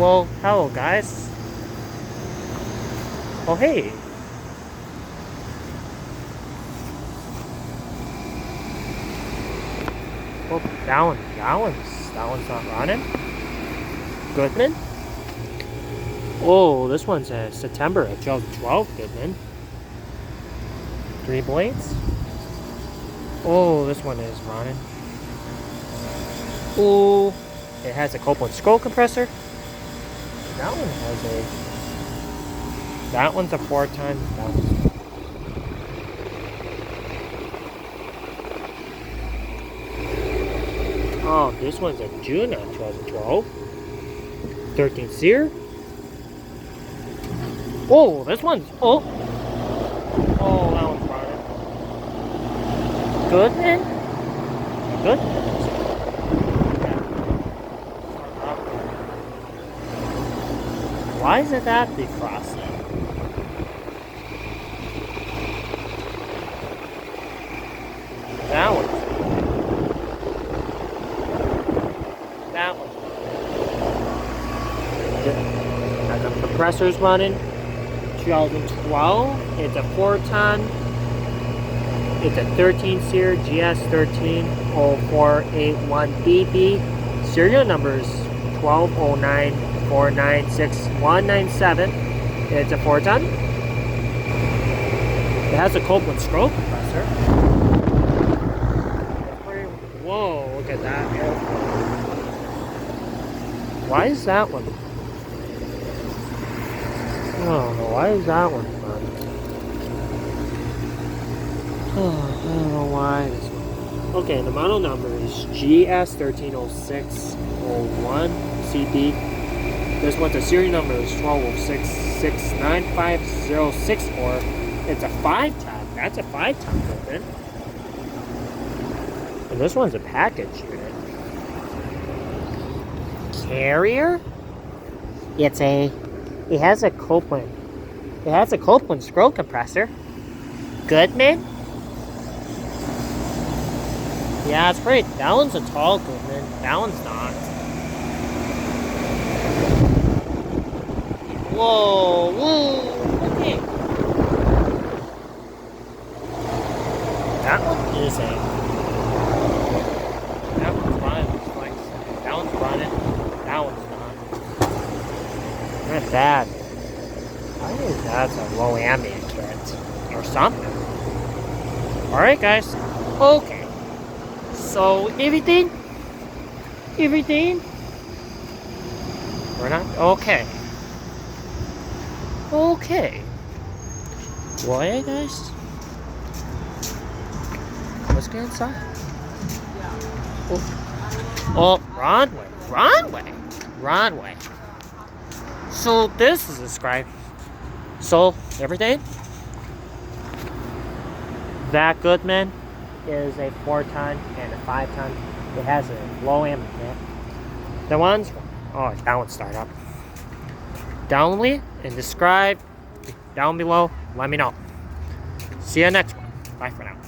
Well, hello guys. Oh hey. Oh, that one's not running. Goodman. Oh, this one's September of 2012, Goodman. 3 blades. Oh, this one is running. Oh, it has a Copeland scroll compressor. That one has a. That one's a 4-ton. Oh, this one's a June of 2012. 13 seer. Oh, this one's. Oh, that one's running. Goodman. Goodman. Why is it that defrosted? That one. That one. The compressor's running. 2012. It's a 4-ton. It's a 13 seer GS13041BB. Serial number is 1209496197. It's a 4-ton. It has a Copeland scroll compressor. Whoa, look at that airflow. Why is that one? I don't know, why is that one fun? Oh, I don't know why. Okay, the model number is GS130601CB. This one's a serial number is 1206695064. It's a 5-ton. That's a 5-ton Goodman. And this one's a package unit. Carrier? It has a Copeland. It has a Copeland scroll compressor. Goodman? Yeah, it's pretty. That one's a tall Goodman. That one's not. Whoa, okay. That one is a. That one's running. That one's running. That one's not. Not bad. I think that's a low ambient kit or something. Alright, guys. Okay. So, everything? We're not? Okay. Okay. Well, hey, guys. Let's get inside. Oh, runway. So, this is a scribe. So, everything? That Goodman is a 4-ton and a 5-ton. It has a low ambient. The ones, oh, that one start up. Downly and describe down below. Let me know. See you next one. Bye for now.